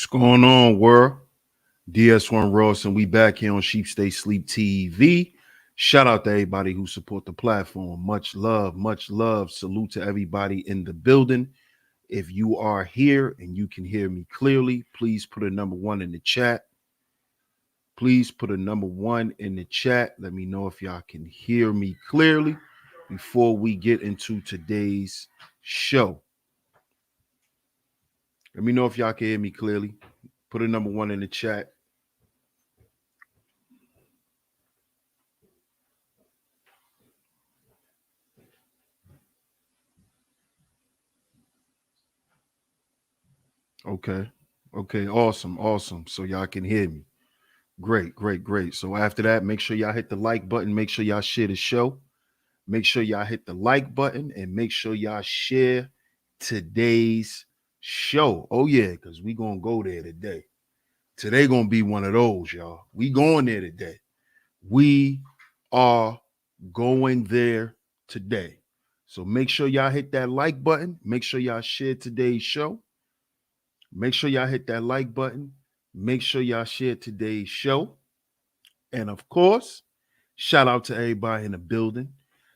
What's going on, world? DS1 Ross, and we back here on Sheep Stay Sleep TV. Shout out to everybody who support the platform. Much love, much love. Salute to everybody in the building. If you are here and you can hear me clearly, please put a number one in the chat. Please put a number one in the chat. Let me know if y'all can hear me clearly before we get into today's show. Let me know if y'all can hear me clearly. Put a number one in the chat. Okay. Okay. Awesome. Awesome. So y'all can hear me. Great. Great. Great. So after that, make sure y'all hit the like button. Make sure y'all share the show. Make sure y'all hit the like button and make sure y'all share today's show. Oh, yeah, because we going to go there today. Today going to be one of those, y'all. We going there today. We are going there today. So make sure y'all hit that like button. Make sure y'all share today's show. Make sure y'all hit that like button. Make sure y'all share today's show. And of course, shout out to everybody in the building.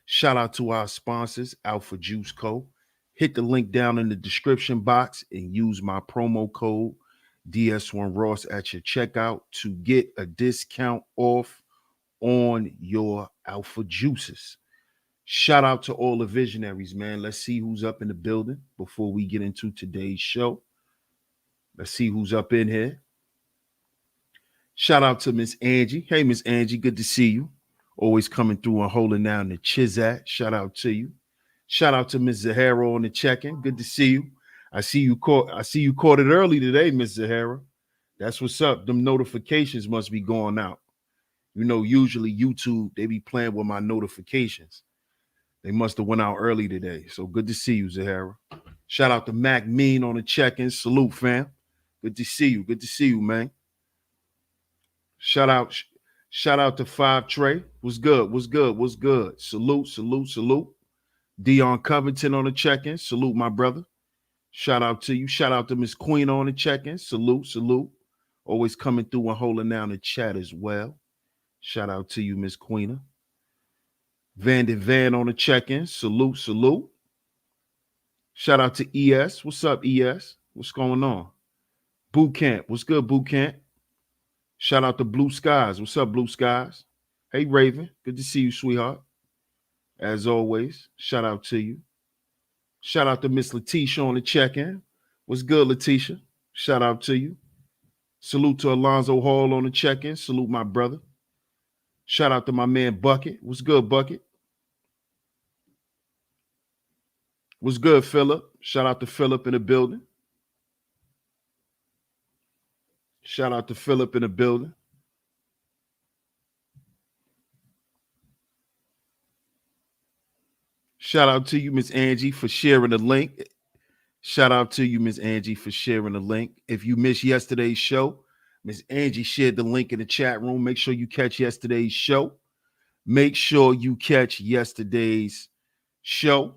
Shout out to our sponsors, Alpha Juice Co. Hit the link down in the description box and use my promo code DS1Ross at your checkout to get a discount off on your Alpha Juices. Shout out to all the visionaries, man. Let's see who's up in the building before we get into today's show. Let's see who's up in here. Shout out to Miss Angie. Hey, Miss Angie, good to see you. Always coming through and holding down the Chizat. Shout out to you. Shout out to Miss Zahara on the check-in. Good to see you. I see you caught it early today, Miss Zahara. That's what's up. Them notifications must be going out. You know, usually YouTube, they be playing with my notifications. They must have went out early today. So good to see you, Zahara. Shout out to Mac Mean on the check-in. Salute, fam. Good to see you. Good to see you, man. Shout out to Five Trey. What's good? What's good? What's good? Salute, salute, salute. Dion Covington on the check-in. Salute, my brother. Shout out to you. Shout out to Miss Queen on the check-in. Salute, salute. Always coming through and holding down the chat as well. Shout out to you, Miss Queena. Vandy Van on the check-in. Salute, salute. Shout out to ES. What's up, ES? What's going on? Boot Camp. What's good, Boot Camp? Shout out to Blue Skies. What's up, Blue Skies? Hey, Raven. Good to see you, sweetheart. As always, shout out to you. Shout out to Miss Letitia on the check-in. What's good, Letitia? Shout out to you. Salute to Alonzo Hall on the check-in. Salute my brother. Shout out to my man Bucket. What's good, Bucket? What's good, Philip? Shout out to Philip in the building. Shout out to Philip in the building. Shout out to you, Miss Angie, for sharing the link. Shout out to you, Miss Angie, for sharing the link. If you missed yesterday's show, Miss Angie shared the link in the chat room. Make sure you catch yesterday's show. Make sure you catch yesterday's show.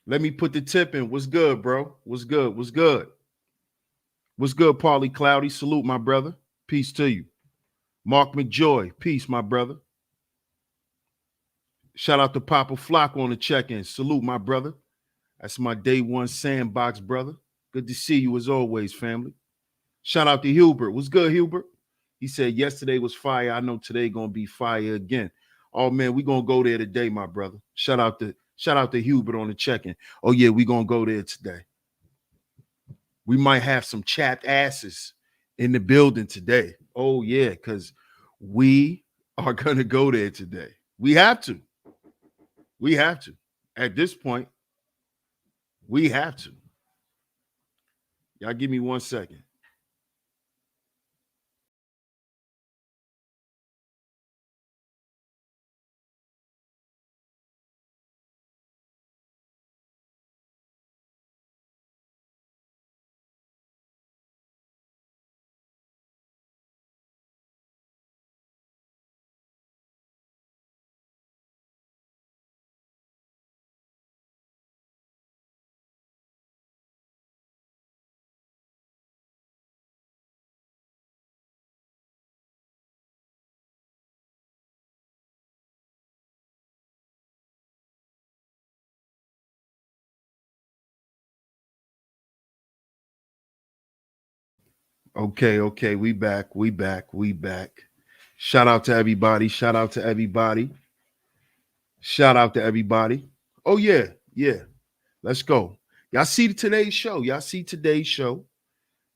Let me put the tip in. What's good, bro? What's good? What's good? What's good, Paulie Cloudy? Salute, my brother. Peace to you. Mark McJoy. Peace, my brother. Shout out to Papa Flock on the check-in. Salute, my brother. That's my day one sandbox, brother. Good to see you as always, family. Shout out to Hubert. What's good, Hubert? He said yesterday was fire. I know today gonna be fire again. Oh man, we gonna go there today, my brother. Shout out to Hubert on the check-in. Oh yeah, we gonna go there today. We might have some chapped asses in the building today. Oh yeah, because we are gonna go there today. We have to. We have to. At this point, we have to. Y'all give me 1 second. Okay. We back. Shout out to everybody. Shout out to everybody. Oh yeah. Let's go. Y'all see today's show.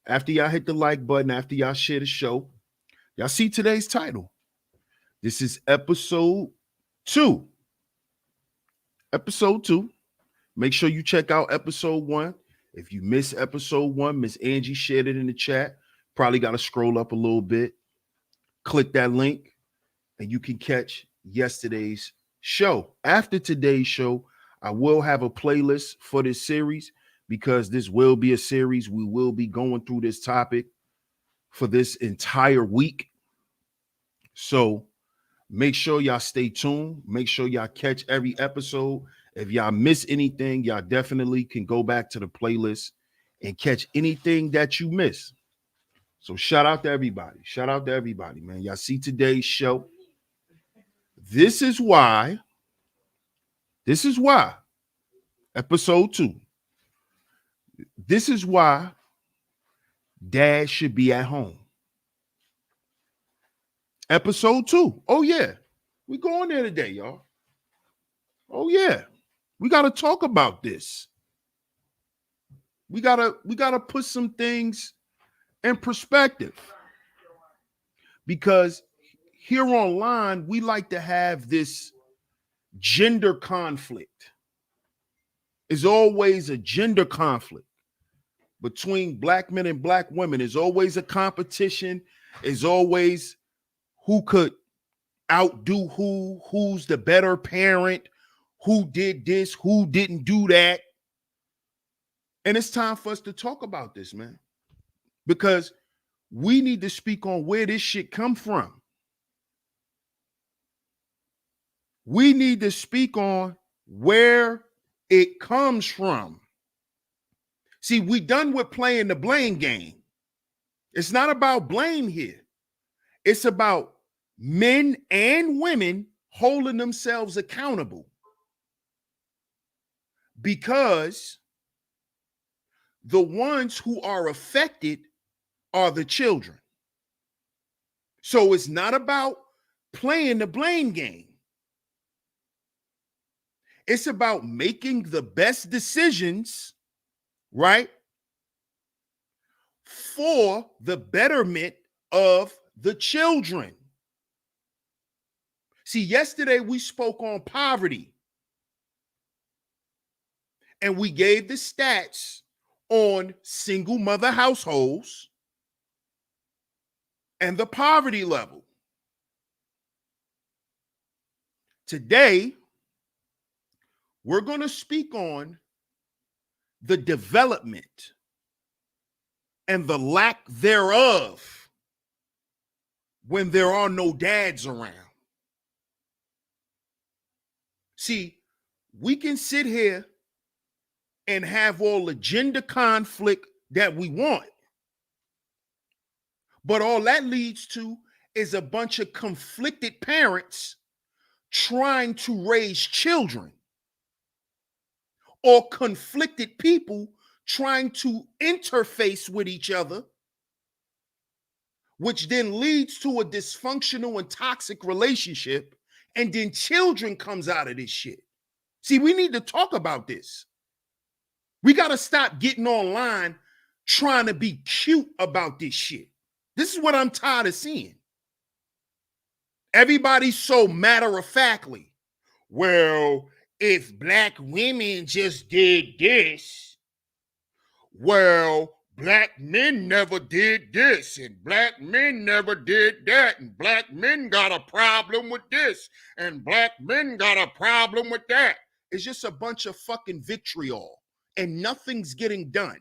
After y'all hit the like button, after y'all share the show, y'all see today's title. This is episode 2. Episode 2. Make sure you check out episode 1. If you miss episode 1, Miss Angie shared it in the chat. Probably got to scroll up a little bit. Click that link and you can catch yesterday's show. After today's show, I will have a playlist for this series because this will be a series. We will be going through this topic for this entire week. So make sure y'all stay tuned. Make sure y'all catch every episode. If y'all miss anything, y'all definitely can go back to the playlist and catch anything that you miss. So shout out to everybody. Man. Y'all see today's show. This is why, episode 2, this is why dad should be at home. Episode 2. Oh, yeah. We going there today, y'all. Oh, yeah. We got to talk about this. We gotta put some things in perspective. Because here online, we like to have this gender conflict. It's always a gender conflict between black men and black women. There's always a competition. It's always who could outdo who's the better parent, who did this, who didn't do that. And it's time for us to talk about this, man, because we need to speak on where this shit come from. We need to speak on where it comes from. See, we done with playing the blame game. It's not about blame here. It's about men and women holding themselves accountable. Because the ones who are affected are the children. So it's not about playing the blame game. It's about making the best decisions, right, for the betterment of the children. See, yesterday we spoke on poverty. And we gave the stats on single mother households and the poverty level. Today, we're going to speak on the development and the lack thereof when there are no dads around. See, we can sit here and have all the gender conflict that we want, but all that leads to is a bunch of conflicted parents trying to raise children, or conflicted people trying to interface with each other, which then leads to a dysfunctional and toxic relationship, and then children comes out of this shit. See, we need to talk about this. We got to stop getting online trying to be cute about this shit. This is what I'm tired of seeing. Everybody's so matter-of-factly. Well, if black women just did this, well, black men never did this, and black men never did that, and black men got a problem with this, and black men got a problem with that. It's just a bunch of fucking vitriol, and nothing's getting done.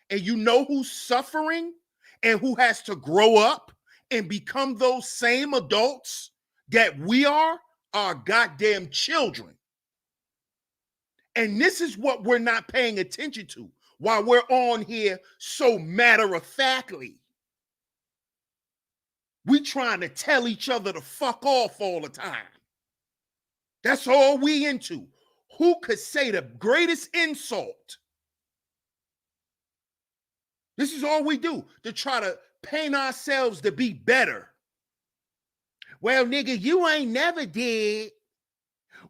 And you know who's suffering and who has to grow up and become those same adults that we are? Our goddamn children. And this is what we're not paying attention to while we're on here so matter-of-factly. We trying to tell each other to fuck off all the time. That's all we into. Who could say the greatest insult This is all we do, to try to paint ourselves to be better. Well, nigga, you ain't never did.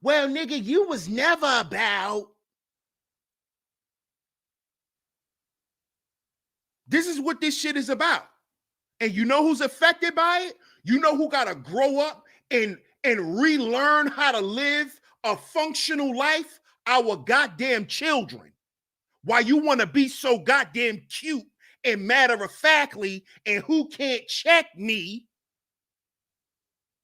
Well, nigga, you was never about. This is what this shit is about. And you know who's affected by it? You know who got to grow up and relearn how to live a functional life? Our goddamn children. Why you want to be so goddamn cute and matter of factly, and who can't check me?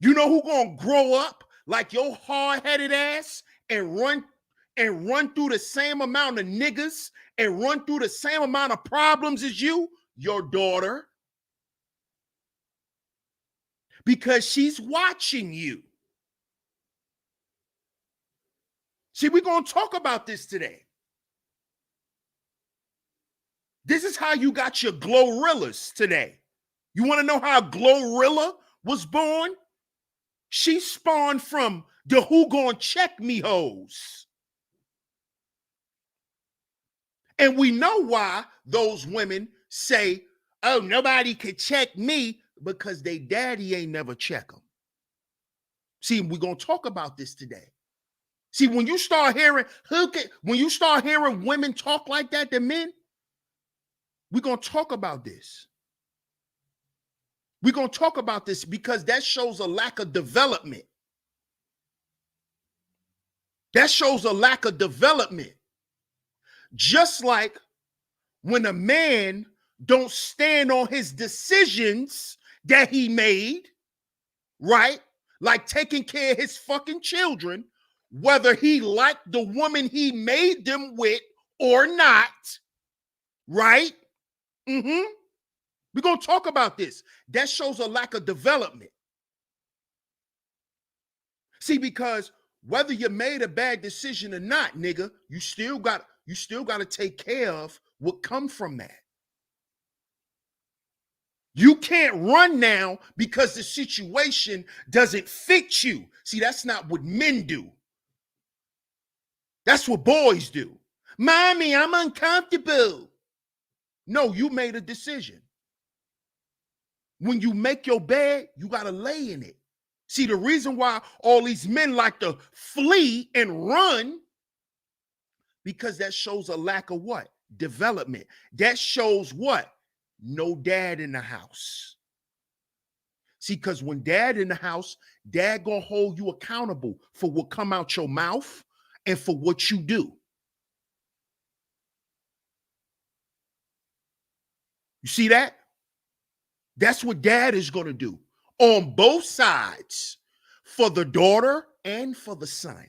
You know who gonna grow up like your hard-headed ass and run through the same amount of niggas and run through the same amount of problems as you? Your daughter. Because she's watching you. See, we're gonna talk about this today. This is how you got your Glorrillas today. You want to know how Glorilla was born? She spawned from the who gonna check me hoes. And we know why those women say, oh, nobody could check me, because they daddy ain't never check them. See, we're gonna talk about this today. See, when you start hearing women talk like that to men, we're gonna talk about this. We're gonna talk about this because that shows a lack of development. That shows a lack of development. Just like when a man don't stand on his decisions that he made, right? Like taking care of his fucking children, whether he liked the woman he made them with or not, right? We're going to talk about this. That shows a lack of development. See, because whether you made a bad decision or not, nigga, you still got to take care of what comes from that. You can't run now because the situation doesn't fit you. See, that's not what men do. That's what boys do. Mommy, I'm uncomfortable. No, you made a decision. When you make your bed, you got to lay in it. See, the reason why all these men like to flee and run, because that shows a lack of what? Development. That shows what? No dad in the house. See, because when dad in the house, dad gonna hold you accountable for what come out your mouth and for what you do. You see that? That's what dad is gonna do on both sides, for the daughter and for the son.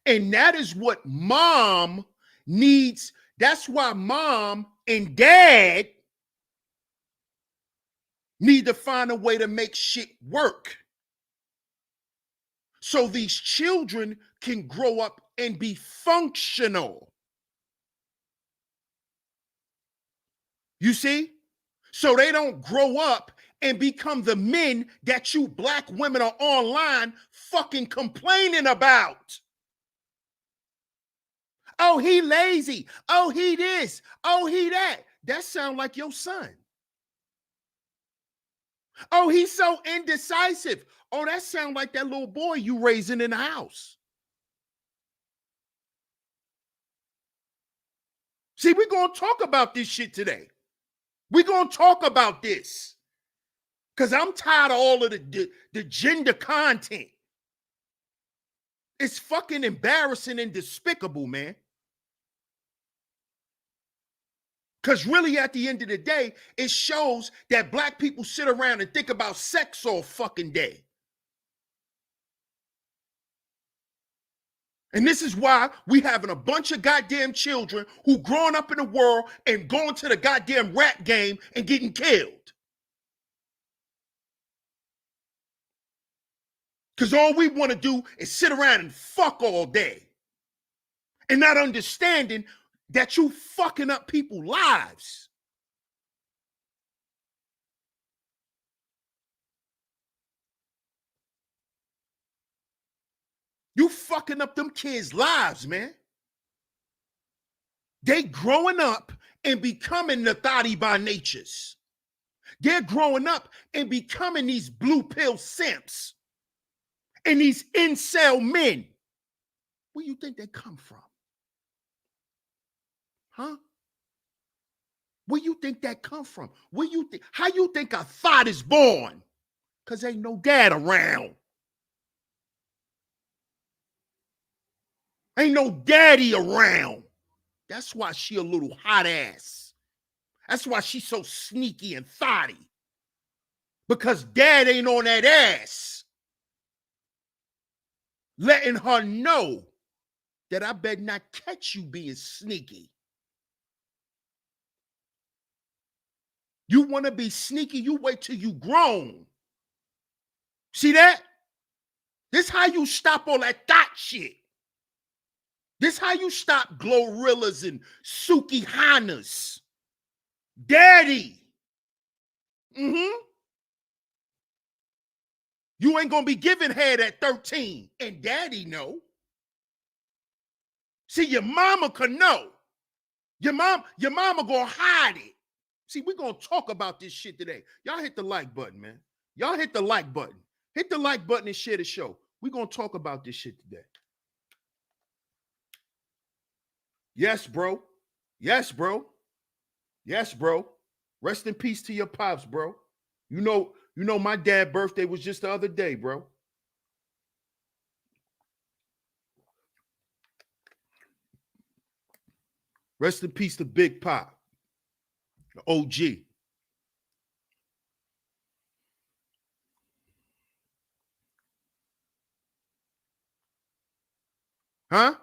And that is what mom needs. That's why mom and dad need to find a way to make shit work, so these children can grow up and be functional. You see? So they don't grow up and become the men that you black women are online fucking complaining about. Oh, he lazy. Oh, he this. Oh, he that. That sound like your son. Oh, he's so indecisive. Oh, that sound like that little boy you raising in the house. See, we're going to talk about this shit today. We're going to talk about this because I'm tired of all of the gender content. It's fucking embarrassing and despicable, man. Because really, at the end of the day, it shows that black people sit around and think about sex all fucking day. And this is why we having a bunch of goddamn children who growing up in the world and going to the goddamn rap game and getting killed. Because all we want to do is sit around and fuck all day and not understanding that you fucking up people's lives. You fucking up them kids' lives, man. They growing up and becoming the thotty by natures. They're growing up and becoming these blue pill simps and these incel men. Where you think they come from? Huh? Where you think that come from? Where you think? How you think a thought is born? Because ain't no dad around. Ain't no daddy around. That's why she a little hot ass. That's why she's so sneaky and thotty. Because dad ain't on that ass. Letting her know that I better not catch you being sneaky. You want to be sneaky, you wait till you grown. See that? This how you stop all that thought shit. This how you stop Glorillas and Suki Hanas. Daddy. You ain't gonna be giving head at 13. And daddy know. See, your mama could know. Your mama gonna hide it. See, we're gonna talk about this shit today. Y'all hit the like button, man. Y'all hit the like button. Hit the like button and share the show. We're gonna talk about this shit today. Yes, bro. Yes, bro. Yes, bro. Rest in peace to your pops, bro. You know my dad's birthday was just the other day, bro. Rest in peace to Big Pop, the OG. Huh?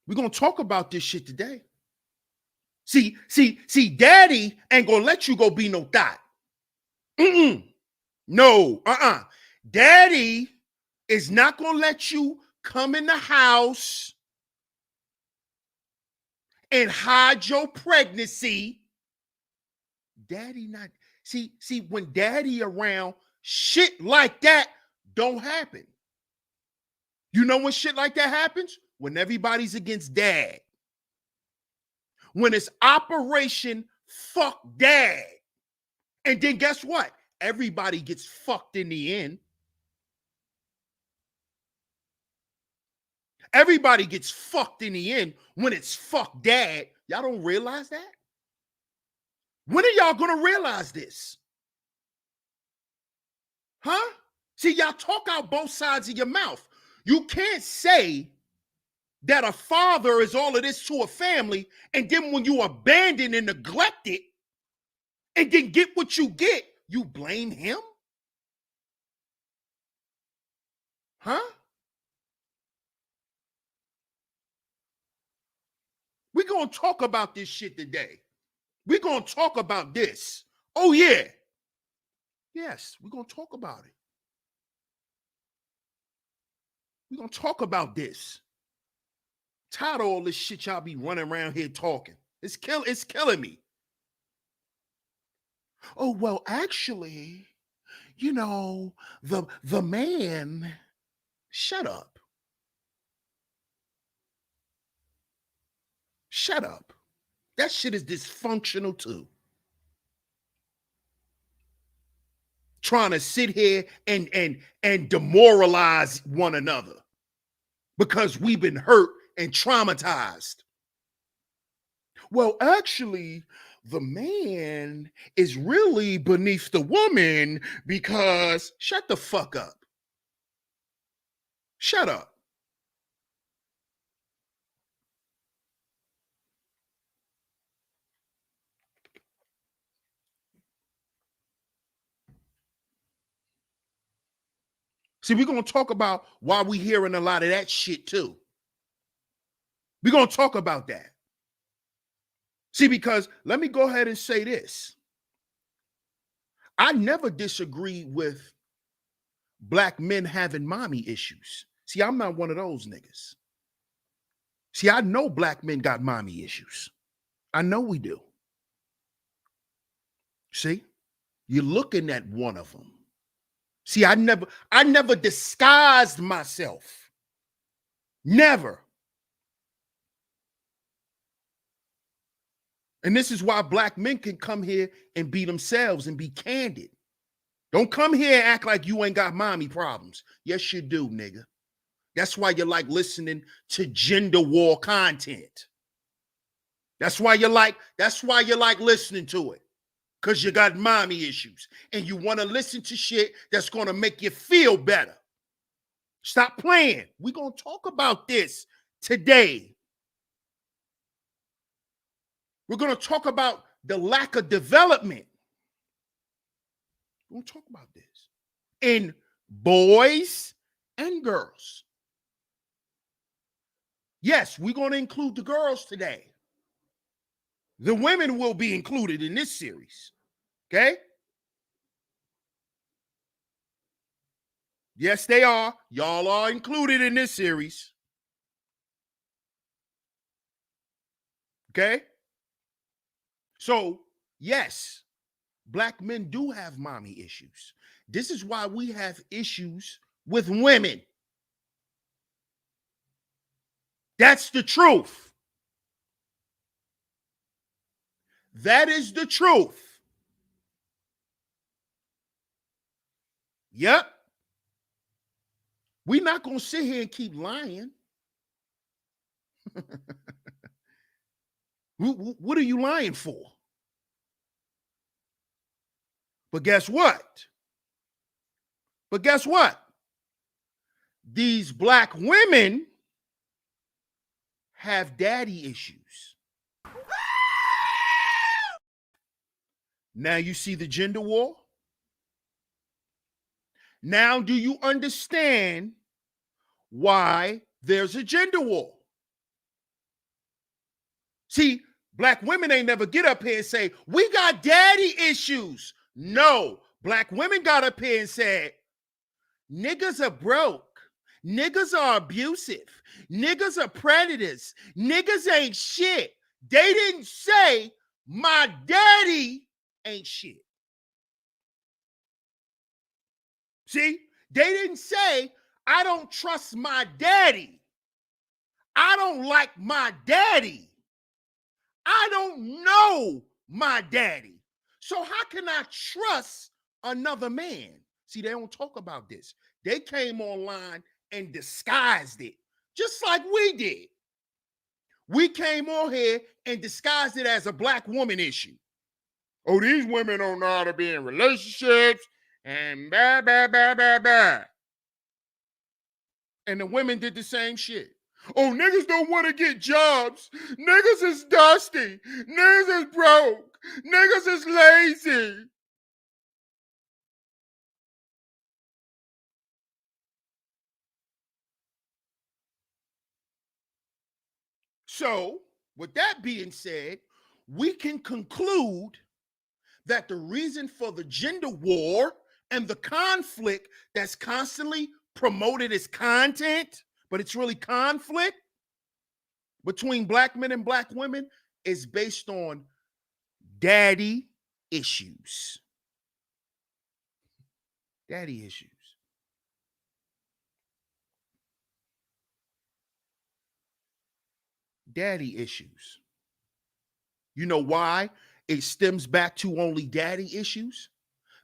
We're going to talk about this shit today. See, daddy ain't going to let you go be no thot. No, Daddy is not going to let you come in the house and hide your pregnancy. Daddy not, see, when daddy around, shit like that don't happen. You know when shit like that happens? When everybody's against dad. When it's Operation Fuck Dad. And then guess what? Everybody gets fucked in the end. Everybody gets fucked in the end when it's fuck dad. Y'all don't realize that? When are y'all gonna realize this? Huh? See, y'all talk out both sides of your mouth. You can't say that a father is all of this to a family, and then when you abandon and neglect it, and then get what you get, you blame him? Huh? We're going to talk about this shit today. We're going to talk about this. Oh, yeah. Yes, we're going to talk about it. We're going to talk about this. Tired of all this shit y'all be running around here talking. It's killing me. Oh, well, actually, the man, shut up. Shut up. That shit is dysfunctional too. Trying to sit here and demoralize one another because we've been hurt and traumatized. Well, actually, the man is really beneath the woman because shut the fuck up. Shut up. See, we're going to talk about why we hearing a lot of that shit too. We're going to talk about that. See, because let me go ahead and say this. I never disagree with black men having mommy issues. See, I'm not one of those niggas. See, I know black men got mommy issues. I know we do. See, you're looking at one of them. See, I never disguised myself. Never. And this is why black men can come here and be themselves and be candid. Don't come here and act like you ain't got mommy problems. Yes, you do, nigga. That's why you like listening to gender war content. That's why you like listening to it. Because you got mommy issues. And you want to listen to shit that's going to make you feel better. Stop playing. We're going to talk about this today. We're going to talk about the lack of development. We're going to talk about this in boys and girls. Yes, we're going to include the girls today. The women will be included in this series. Okay? Yes, they are. Y'all are included in this series. Okay? So, yes, black men do have mommy issues. This is why we have issues with women. That's the truth. That is the truth. Yep. We're not going to sit here and keep lying. What are you lying for? But guess what? These black women have daddy issues. Now you see the gender war? Now do you understand why there's a gender war? See, black women ain't never get up here and say, we got daddy issues. No, black women got up here and said, niggas are broke. Niggas are abusive. Niggas are predators. Niggas ain't shit. They didn't say my daddy ain't shit. See, they didn't say I don't trust my daddy. I don't like my daddy. I don't know my daddy. So how can I trust another man? See, they don't talk about this. They came online and disguised it, just like we did. We came on here and disguised it as a black woman issue. Oh, these women don't know how to be in relationships and blah, blah, blah, blah, blah. And the women did the same shit. Oh, niggas don't want to get jobs. Niggas is dusty. Niggas is broke. Niggas is lazy. So, with that being said, we can conclude that the reason for the gender war and the conflict that's constantly promoted as content, but it's really conflict between black men and black women, is based on daddy issues. Daddy issues. Daddy issues. You know why it stems back to only daddy issues?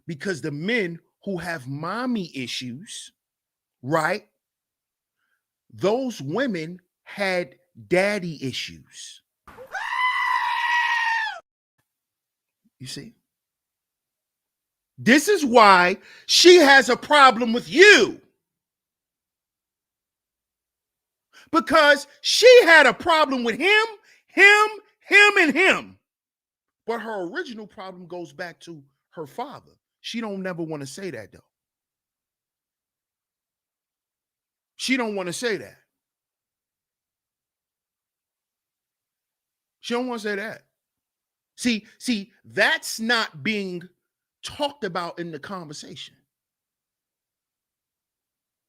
Because the men who have mommy issues, right? Those women had daddy issues. You see? This is why she has a problem with you. Because she had a problem with him, and him. But her original problem goes back to her father. She don't never want to say that, though. She don't want to say that. She don't want to say that. See, that's not being talked about in the conversation.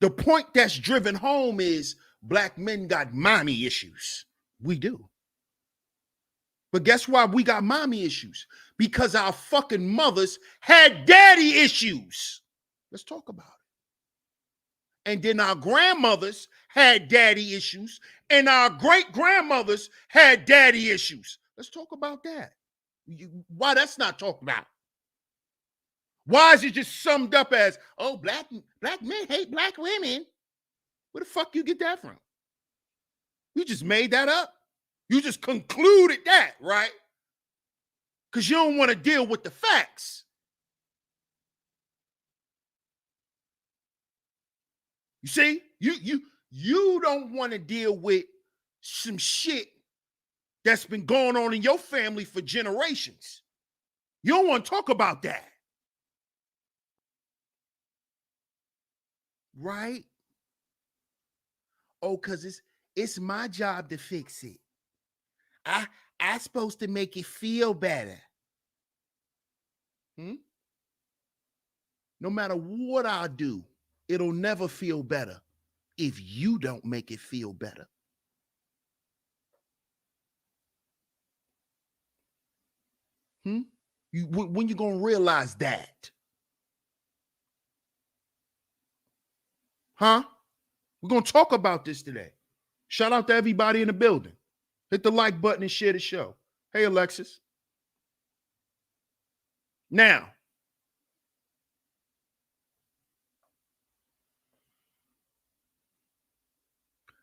The point that's driven home is black men got mommy issues. We do. But guess why we got mommy issues? Because our fucking mothers had daddy issues. Let's talk about it. And then our grandmothers had daddy issues, and our great grandmothers had daddy issues. Let's talk about that. Why that's not talked about? Why is it just summed up as, oh, black men hate black women? Where the fuck you get that from? You just made that up. You just concluded that, right? Because you don't want to deal with the facts. You see, you don't want to deal with some shit that's been going on in your family for generations. You don't want to talk about that. Right? Oh, because it's my job to fix it. I'm supposed to make it feel better. No matter what I do, it'll never feel better if you don't make it feel better. When you gonna realize that? Huh? We're gonna talk about this today. Shout out to everybody in the building. Hit the like button and share the show. Hey, Alexis. Now,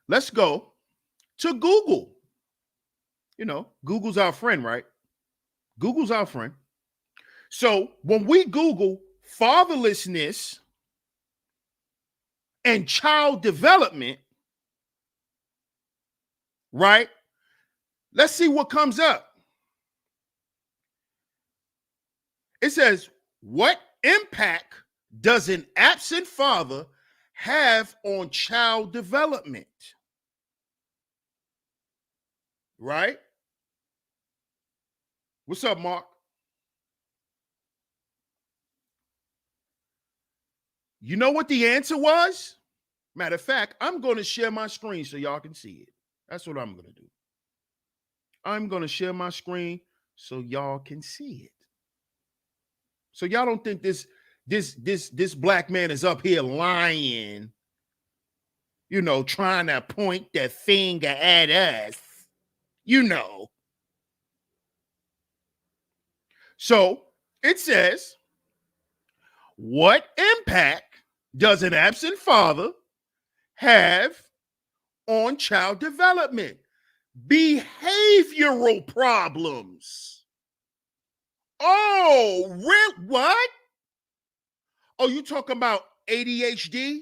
let's go to Google. You know, Google's our friend, right? Google's our friend. So when we Google fatherlessness and child development, right? Let's see what comes up. It says, what impact does an absent father have on child development? Right? What's up, Mark? You know what the answer was? Matter of fact, I'm going to share my screen so y'all can see it. That's what I'm going to do. I'm going to share my screen so y'all can see it. So y'all don't think this black man is up here lying, you know, trying to point the finger at us, you know. So it says, what impact does an absent father have on child development? Behavioral problems. Oh, what? Oh, you talking about ADHD?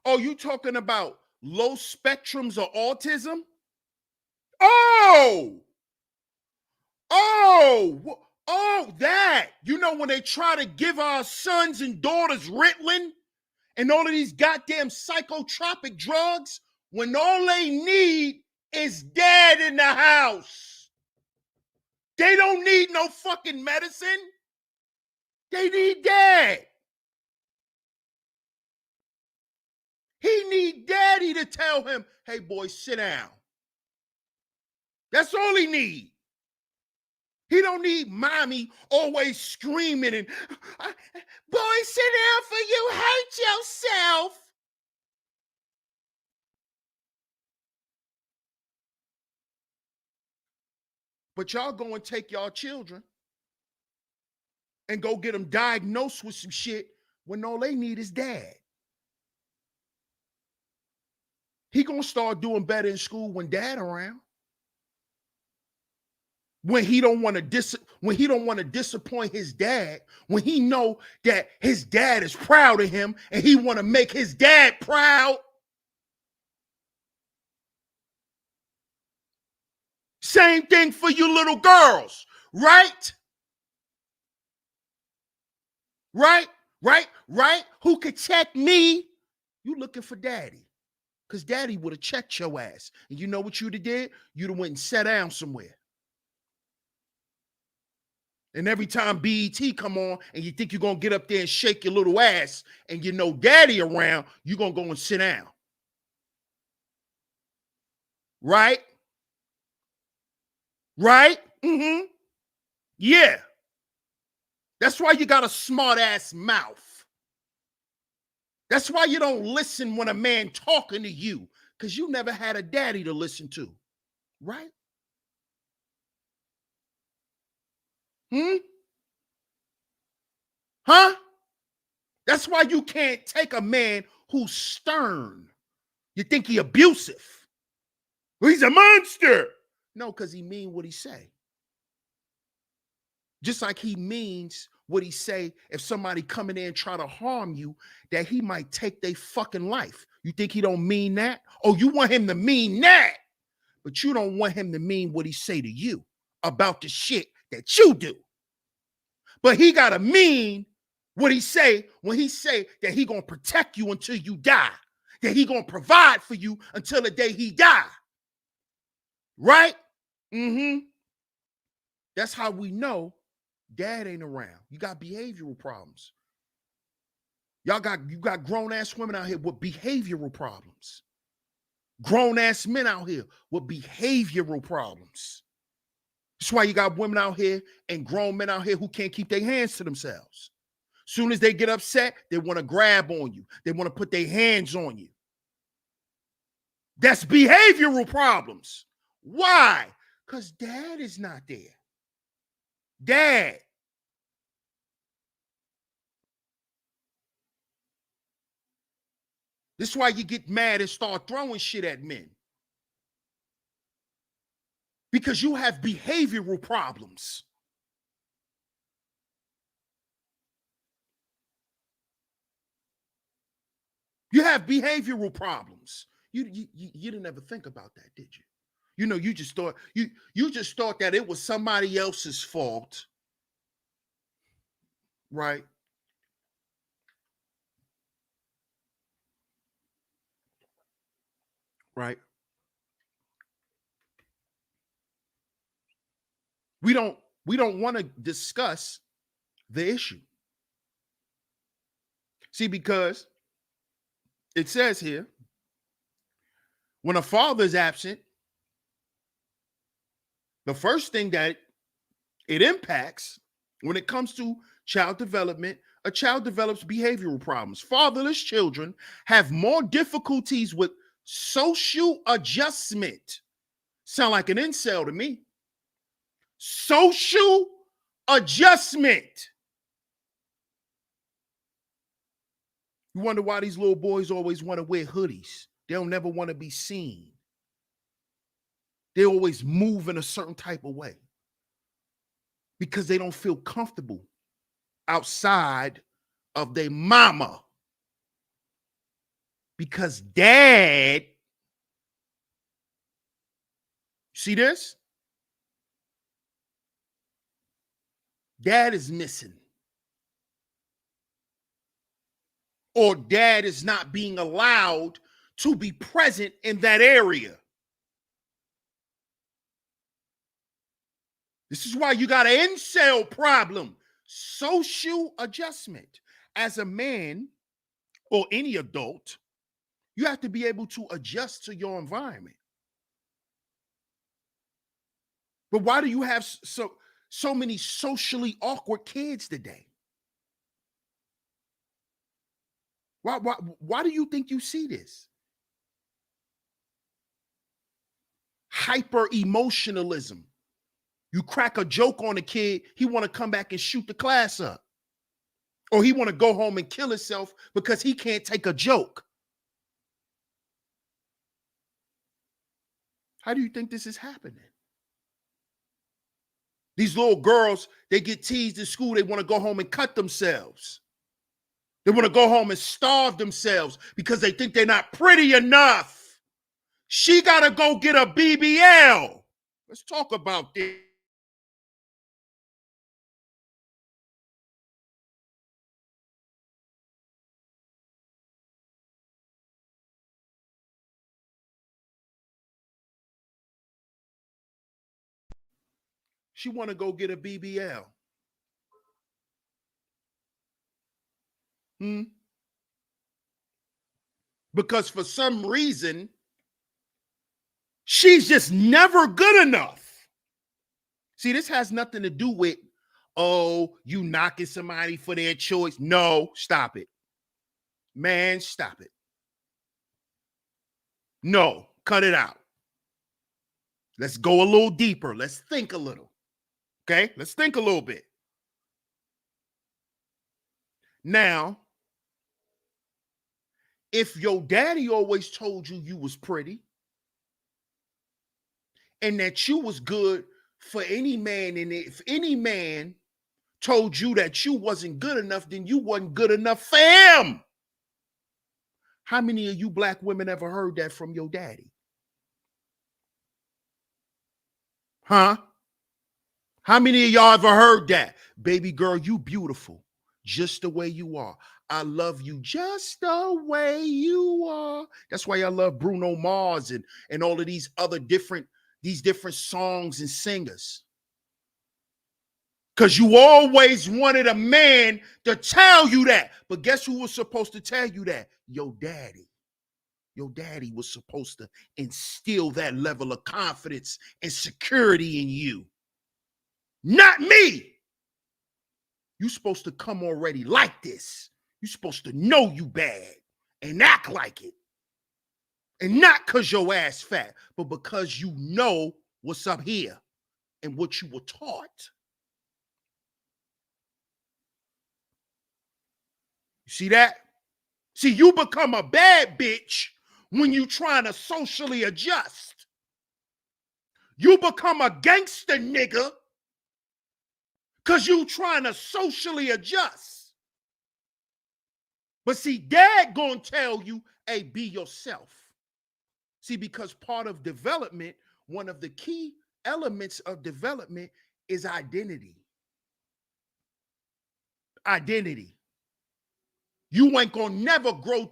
Oh, you talking about low spectrums of autism? Oh, that. You know, when they try to give our sons and daughters Ritalin and all of these goddamn psychotropic drugs, when all they need is dad in the house. They don't need no fucking medicine. They need dad. He need daddy to tell him, hey, boy, sit down. That's all he need. He don't need mommy always screaming and, boy, sit down for you hate yourself. But y'all go and take y'all children and go get them diagnosed with some shit when all they need is dad. He gonna start doing better in school when dad around. When he don't want to disappoint his dad, when he know that his dad is proud of him and he want to make his dad proud. Same thing for you little girls, right? Right? Who could check me? You looking for daddy. Because daddy would have checked your ass. And you know what you'd have did? You'd have went and sat down somewhere. And every time BET come on and you think you're going to get up there and shake your little ass and you know daddy around, you're going to go and sit down. Right? Right? Mm-hmm. Yeah. That's why you got a smart ass mouth. That's why you don't listen when a man talking to you, because you never had a daddy to listen to. Right? Huh? That's why you can't take a man who's stern. You think he abusive. Well, he's a monster. No, because he mean what he say. Just like he means what he say if somebody come in there and try to harm you, that he might take their fucking life. You think he don't mean that? Oh, you want him to mean that, but you don't want him to mean what he say to you about the shit that you do. But he gotta mean what he say when he say that he gonna protect you until you die, that he gonna provide for you until the day he die. Right? That's how we know dad ain't around. You got behavioral problems. You got grown-ass women out here with behavioral problems. Grown-ass men out here with behavioral problems. That's why you got women out here and grown men out here who can't keep their hands to themselves. Soon as they get upset, they want to grab on you. They want to put their hands on you. That's behavioral problems. Why? Because dad is not there. Dad. This is why you get mad and start throwing shit at men. Because you have behavioral problems. You have behavioral problems. You didn't ever think about that, did you? You know, you just thought that it was somebody else's fault. Right? Right? We don't want to discuss the issue. See, because it says here, when a father is absent, the first thing that it impacts when it comes to child development, a child develops behavioral problems. Fatherless children have more difficulties with social adjustment. Sound like an incel to me. Social adjustment. You wonder why these little boys always want to wear hoodies. They don't never want to be seen. They always move in a certain type of way because they don't feel comfortable outside of their mama. Because dad, see this? Dad is missing. Or dad is not being allowed to be present in that area. This is why you got an incel problem. Social adjustment. As a man or any adult, you have to be able to adjust to your environment. But why do you have so many socially awkward kids today? Why do you think you see this? Hyper emotionalism. You crack a joke on a kid, he want to come back and shoot the class up. Or he want to go home and kill himself because he can't take a joke. How do you think this is happening? These little girls, they get teased in school, they want to go home and cut themselves. They want to go home and starve themselves because they think they're not pretty enough. She got to go get a BBL. Let's talk about this. She want to go get a BBL. Because for some reason, she's just never good enough. See, this has nothing to do with, oh, you knocking somebody for their choice. No, stop it. Man, stop it. No, cut it out. Let's go a little deeper. Let's think a little. Okay, let's think a little bit. Now, if your daddy always told you was pretty and that you was good for any man, and if any man told you that you wasn't good enough, then you wasn't good enough for him. How many of you black women ever heard that from your daddy? Huh? How many of y'all ever heard that? Baby girl, you beautiful just the way you are. I love you just the way you are. That's why I love Bruno Mars and all of these other different songs and singers. Because you always wanted a man to tell you that. But guess who was supposed to tell you that? Your daddy. Your daddy was supposed to instill that level of confidence and security in you. Not me. You're supposed to come already like this. You're supposed to know you bad and act like it. And not because your ass fat, but because you know what's up here and what you were taught. You see that? See, you become a bad bitch when you trying to socially adjust. You become a gangster nigga because you trying to socially adjust. But see, dad gonna tell you, hey, be yourself. See, because part of development, one of the key elements of development is identity. Identity. You ain't gonna never grow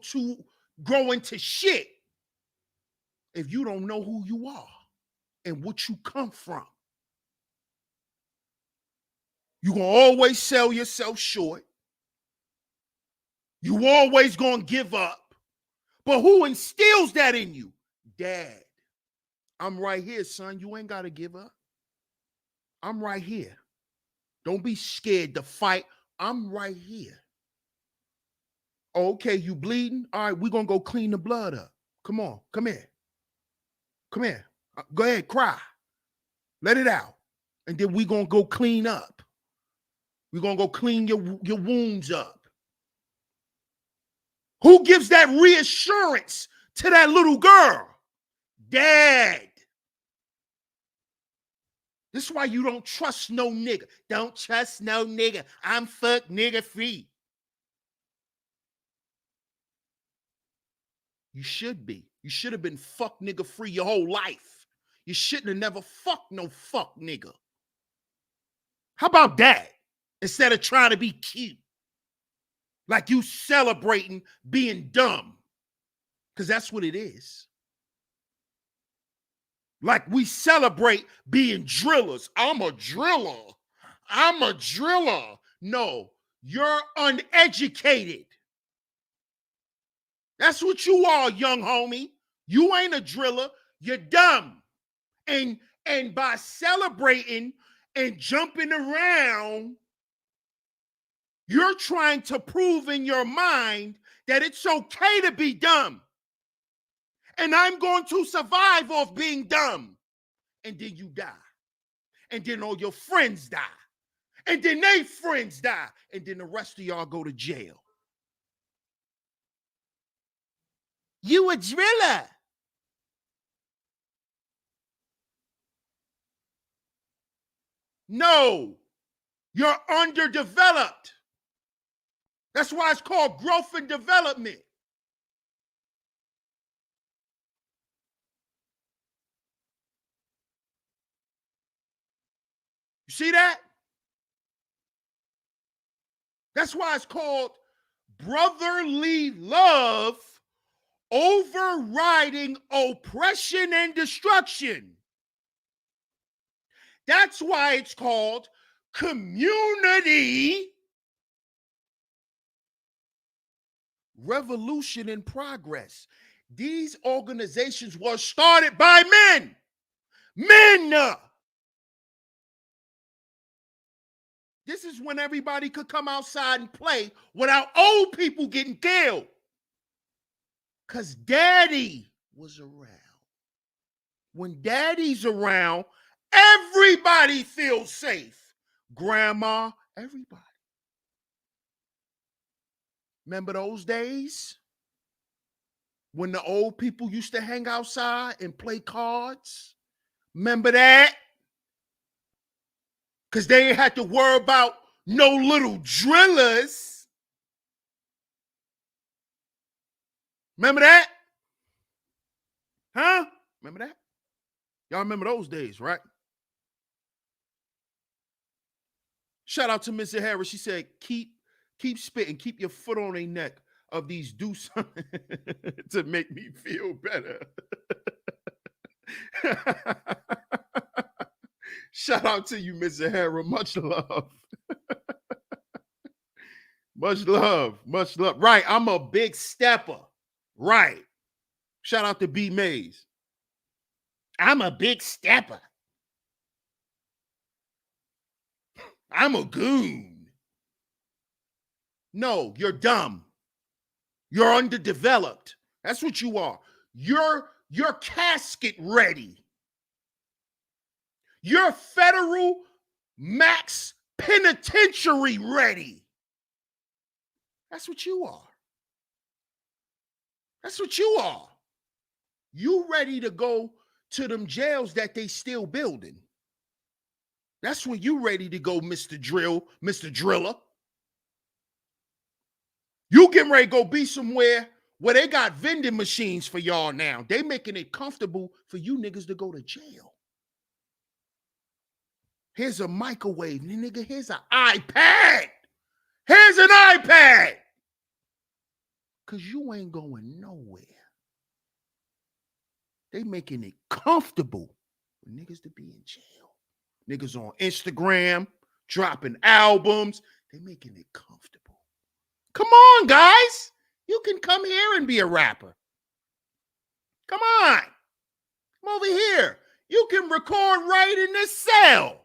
into shit if you don't know who you are and what you come from. You gonna always sell yourself short. You always gonna give up. But who instills that in you? Dad. I'm right here, son. You ain't gotta give up. I'm right here. Don't be scared to fight. I'm right here. Okay, you bleeding? All right, we're gonna go clean the blood up. Come on, come here. Come here. Go ahead, cry. Let it out. And then we're gonna go clean up. We're gonna go clean your wounds up. Who gives that reassurance to that little girl? Dad. This is why you don't trust no nigga. Don't trust no nigga. I'm fuck nigga free. You should be. You should have been fuck nigga free your whole life. You shouldn't have never fucked no fuck nigga. How about that? Instead of trying to be cute. Like you celebrating being dumb. Because that's what it is. Like we celebrate being drillers. I'm a driller. I'm a driller. No, you're uneducated. That's what you are, young homie. You ain't a driller. You're dumb. And by celebrating and jumping around, you're trying to prove in your mind that it's okay to be dumb. And I'm going to survive off being dumb. And then you die. And then all your friends die. And then they friends die. And then the rest of y'all go to jail. You a driller. No, you're underdeveloped. That's why it's called growth and development. You see that? That's why it's called brotherly love overriding oppression and destruction. That's why it's called community revolution in progress. These organizations were started by men. Men. This is when everybody could come outside and play without old people getting killed. Because daddy was around. When daddy's around, everybody feels safe. grandma, everybody. Remember those days when the old people used to hang outside and play cards? Remember that? Because they ain't had to worry about no little drillers. Remember that? Huh? Remember that? Y'all remember those days, right? Shout out to Mr. Harris. She said, keep spitting, keep your foot on their neck of these do something to make me feel better. Shout out to you, Mr. Harris. Much love. Much love. Much love. Right. I'm a big stepper. Right. Shout out to B Mays. I'm a big stepper. I'm a goon. No, you're dumb. You're underdeveloped. That's what you are. You're casket ready. You're federal max penitentiary ready. That's what you are. That's what you are. You ready to go to them jails that they still building. That's when you ready to go, Mr. Driller. You getting ready to go be somewhere where they got vending machines for y'all now. They making it comfortable for you niggas to go to jail. Here's a microwave, nigga. Here's an iPad. Here's an iPad. Because you ain't going nowhere. They making it comfortable for niggas to be in jail. Niggas on Instagram, dropping albums. They making it comfortable. Come on, guys. You can come here and be a rapper. Come on. Come over here. You can record right in this cell.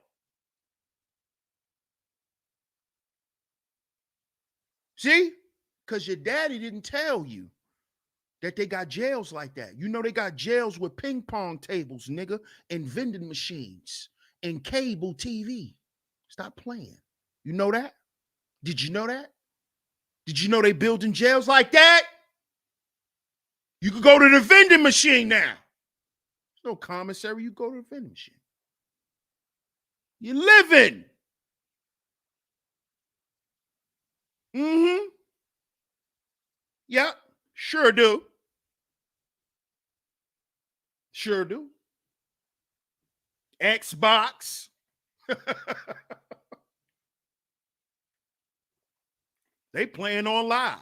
See? Because your daddy didn't tell you that they got jails like that. You know they got jails with ping pong tables, nigga, and vending machines and cable TV. Stop playing. You know that? Did you know that? Did you know they building jails like that? You could go to the vending machine now. There's no commissary. You go to the vending machine. You're living. Mm-hmm. Yep. Sure do. Sure do. Xbox. They playing on live.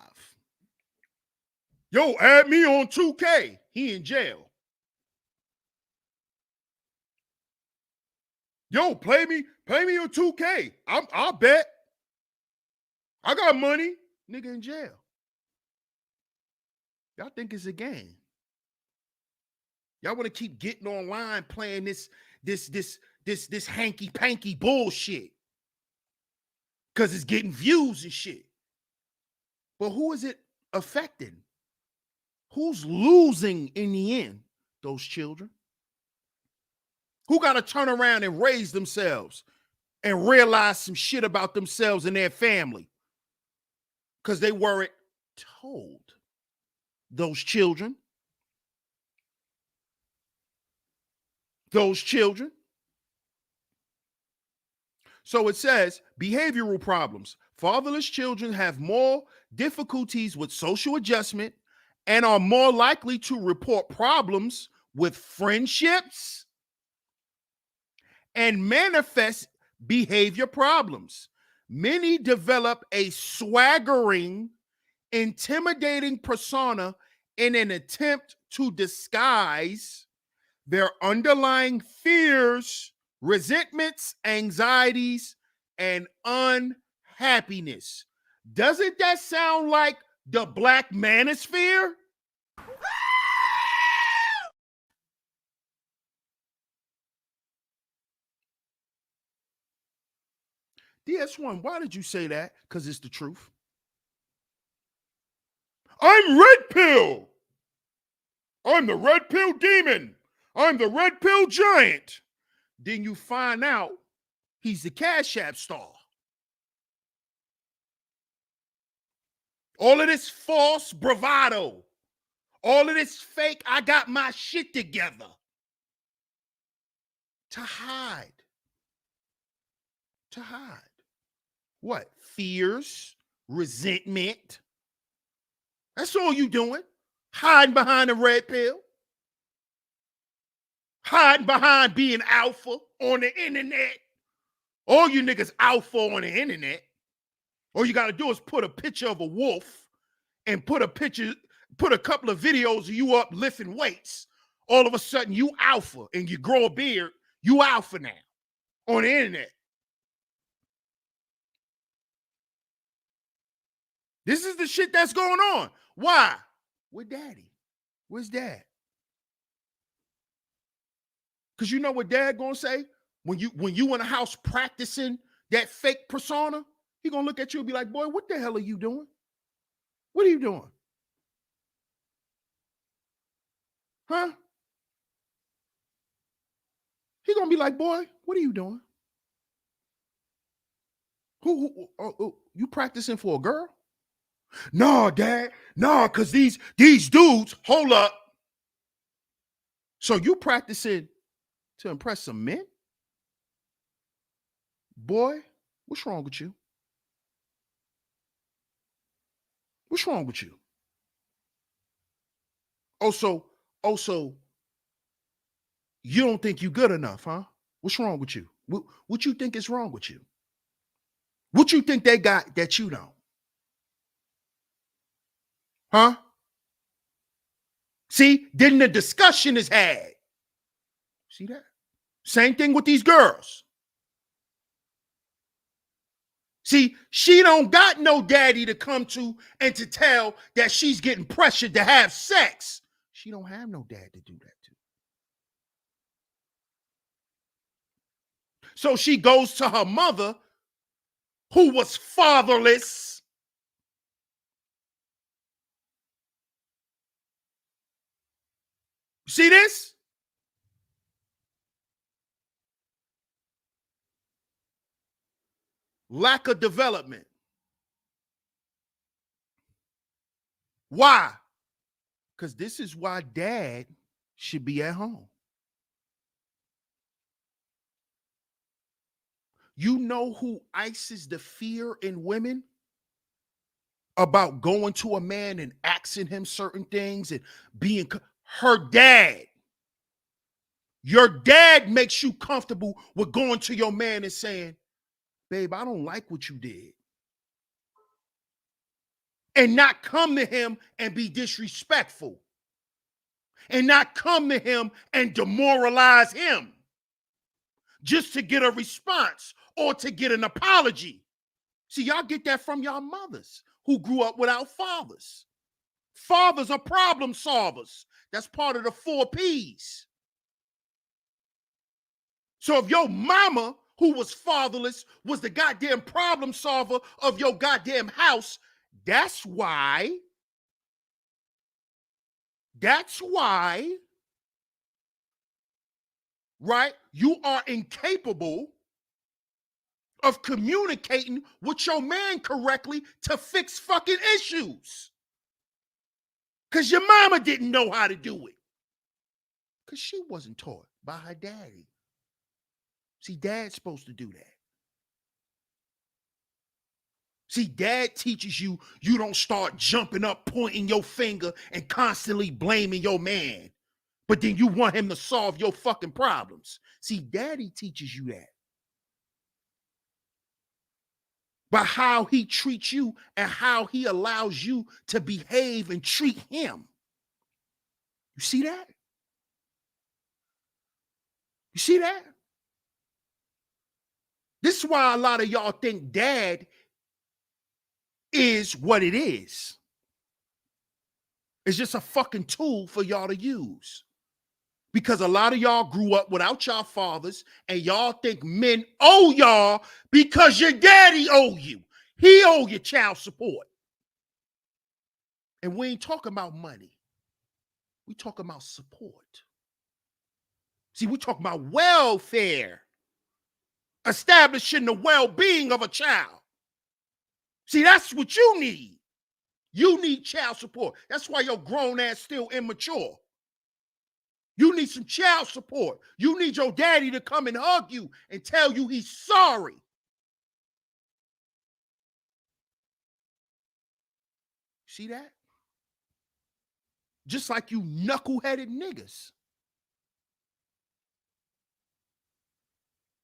Yo, add me on 2K. He in jail. Yo, play me on 2K. I'll bet. I got money. Nigga in jail. Y'all think it's a game. Y'all want to keep getting online playing this hanky-panky bullshit. Because it's getting views and shit. But who is it affecting? Who's losing in the end? Those children. Who got to turn around and raise themselves and realize some shit about themselves and their family? Because they weren't told. Those children. Those children. So it says, behavioral problems. Fatherless children have more difficulties with social adjustment and are more likely to report problems with friendships and manifest behavior problems. Many develop a swaggering, intimidating persona in an attempt to disguise their underlying fears, resentments, anxieties, and unhappiness. Doesn't that sound like the Black manosphere? DS1, why did you say that? Because it's the truth. I'm Red Pill. I'm the Red Pill Demon. I'm the Red Pill Giant. Then you find out He's the Cash App star. All of this false bravado, all of this fake, I got my shit together, to hide. To hide. What? Fears, resentment. That's all you doing. Hiding behind a red pill. Hiding behind being alpha on the internet. All you niggas alpha on the internet. All you got to do is put a picture of a wolf and put a couple of videos of you up lifting weights. All of a sudden, you alpha, and you grow a beard, you alpha now on the internet. This is the shit that's going on. Why? With daddy. Where's dad? Because you know what dad gonna say? When you in a house practicing that fake persona, he gonna look at you and be like, boy, what the hell are you doing? What are you doing? Huh? He gonna be like, boy, what are you doing? Who you practicing for a girl? No, dad, no, because these dudes, hold up. So you practicing to impress some men? Boy, what's wrong with you? What's wrong with you? Also, you don't think you good enough, huh? What's wrong with you? What you think is wrong with you? What you think they got that you don't? Huh? See, then the discussion is had. See that? Same thing with these girls. See, she don't got no daddy to come to and to tell that she's getting pressured to have sex. She don't have no dad to do that to. So she goes to her mother, who was fatherless. See this? Lack of development. Why? Because this is why dad should be at home. You know who ices the fear in women about going to a man and asking him certain things and being her dad. Your dad makes you comfortable with going to your man and saying, babe, I don't like what you did. And not come to him and be disrespectful. And not come to him and demoralize him just to get a response or to get an apology. See, y'all get that from y'all mothers who grew up without fathers. Fathers are problem solvers. That's part of the 4 P's. So if your mama, who was fatherless, was the goddamn problem solver of your goddamn house, that's why, right, you are incapable of communicating with your man correctly to fix fucking issues. Because your mama didn't know how to do it. Because she wasn't taught by her daddy. See, dad's supposed to do that. See, dad teaches you, you don't start jumping up, pointing your finger, and constantly blaming your man. But then you want him to solve your fucking problems. See, daddy teaches you that. By how he treats you and how he allows you to behave and treat him. You see that? You see that? This is why a lot of y'all think dad is what it is. It's just a fucking tool for y'all to use. Because a lot of y'all grew up without y'all fathers and y'all think men owe y'all because your daddy owe you. He owe you child support. And we ain't talking about money. We talking about support. See, we talking about welfare. establishing the well-being of a child. See, that's what you need. You need child support. That's why your grown ass still immature. You need some child support. You need your daddy to come and hug you and tell you he's sorry. See that? Just like you knuckleheaded niggas.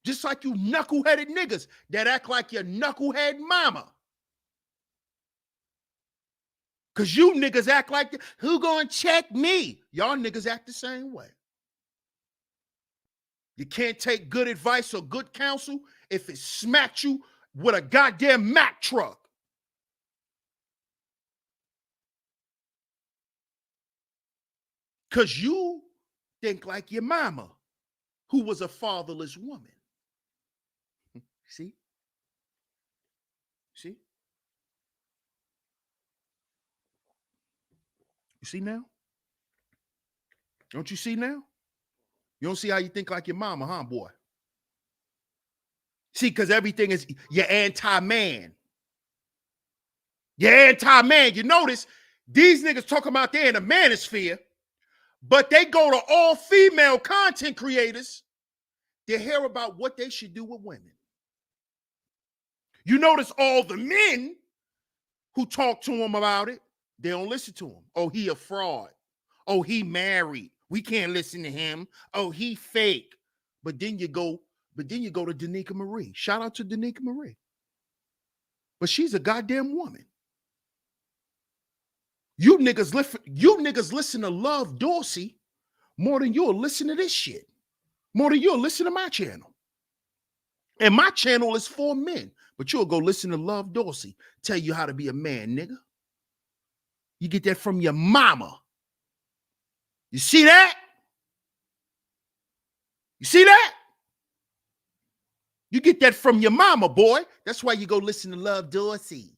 Just like you knuckleheaded niggas that act like your knucklehead mama. Because you niggas act like, who gonna check me? Y'all niggas act the same way. You can't take good advice or good counsel if it smacks you with a goddamn Mack truck. Because you think like your mama, who was a fatherless woman. See? See? You see now? Don't you see now? You don't see how you think like your mama, huh, boy? See, because everything is, you're anti-man. You're anti-man. You notice these niggas talking about they're in the manosphere, but they go to all female content creators to hear about what they should do with women. You notice all the men who talk to them about it, they don't listen to him. Oh, he a fraud. Oh, he married. We can't listen to him. Oh, he fake. But then you go to Danica Marie. Shout out to Danica Marie. But she's a goddamn woman. You niggas listen to Love Dorsey more than you'll listen to this shit. More than you'll listen to my channel. And my channel is for men. But you'll go listen to Love Dorsey tell you how to be a man, nigga. You get that from your mama. You see that? You see that? You get that from your mama, boy. That's why you go listen to Love Dorsey.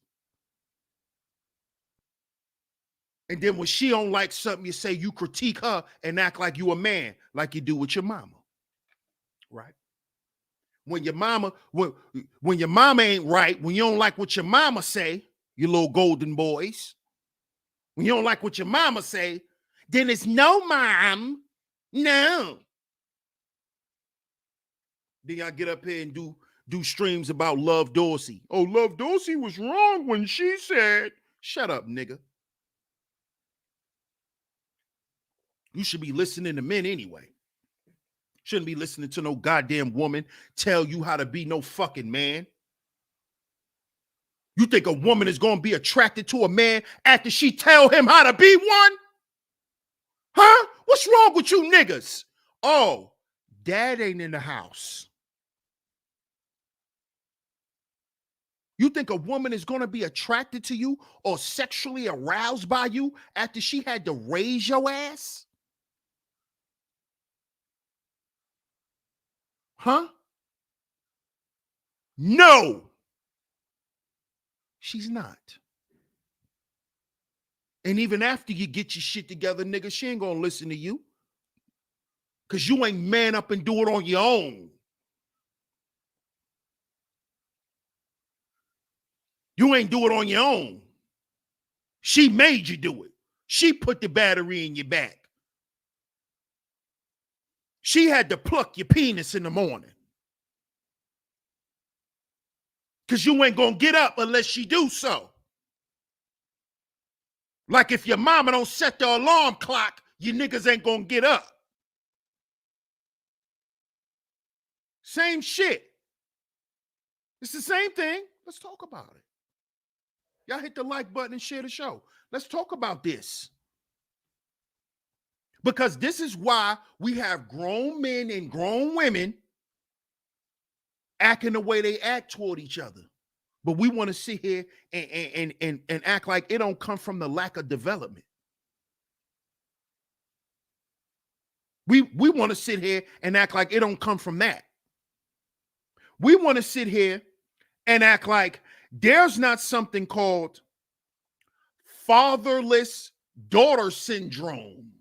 And then when she don't like something, you say you critique her and act like you a man, like you do with your mama. Right? When your mama, when your mama ain't right, when you don't like what your mama say, you little golden boys, when you don't like what your mama say, then it's no, mom. No. Then y'all get up here and do streams about Love Dorsey. Oh, Love Dorsey was wrong when she said, shut up, nigga. You should be listening to men anyway. Shouldn't be listening to no goddamn woman tell you how to be no fucking man. You think a woman is going to be attracted to a man after she tell him how to be one? Huh? What's wrong with you niggas? Oh, dad ain't in the house. You think a woman is going to be attracted to you or sexually aroused by you after she had to raise your ass? Huh? No. She's not. And even after you get your shit together, nigga, she ain't gonna listen to you. Because you ain't man up and do it on your own. You ain't do it on your own. She made you do it. She put the battery in your back. She had to pluck your penis in the morning. Because you ain't gonna get up unless she do so. Like if your mama don't set the alarm clock, you niggas ain't gonna get up. Same shit. It's the same thing. Let's talk about it. Y'all hit the like button and share the show. Let's talk about this. Because this is why we have grown men and grown women acting the way they act toward each other. But we want to sit here and act like it don't come from the lack of development. We want to sit here and act like it don't come from that. We want to sit here and act like there's not something called fatherless daughter syndrome.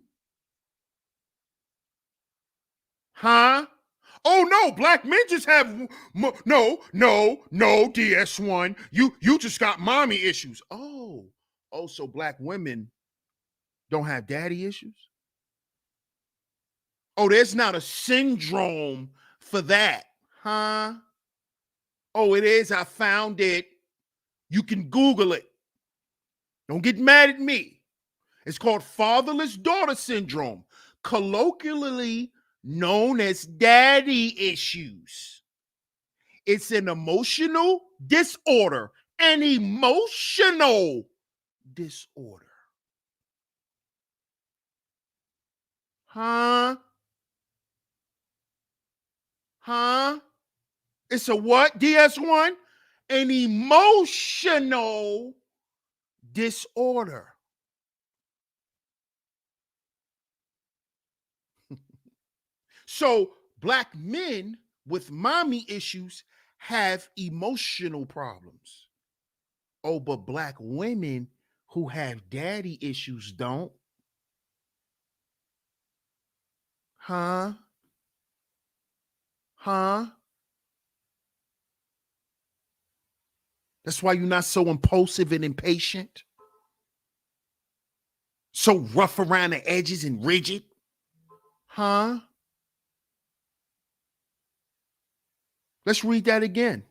Huh? Oh no, black men just have no, DS1. You just got mommy issues. Oh, so black women don't have daddy issues? Oh, there's not a syndrome for that, huh? Oh, it is. I found it. You can Google it. Don't get mad at me. It's called fatherless daughter syndrome, colloquially known as daddy issues. It's an emotional disorder, an emotional disorder. Huh? Huh? It's a what? DS1? An emotional disorder. So black men with mommy issues have emotional problems. Oh, but black women who have daddy issues don't. Huh? Huh? That's why you're not so impulsive and impatient, so rough around the edges and rigid. Huh? Let's read that again.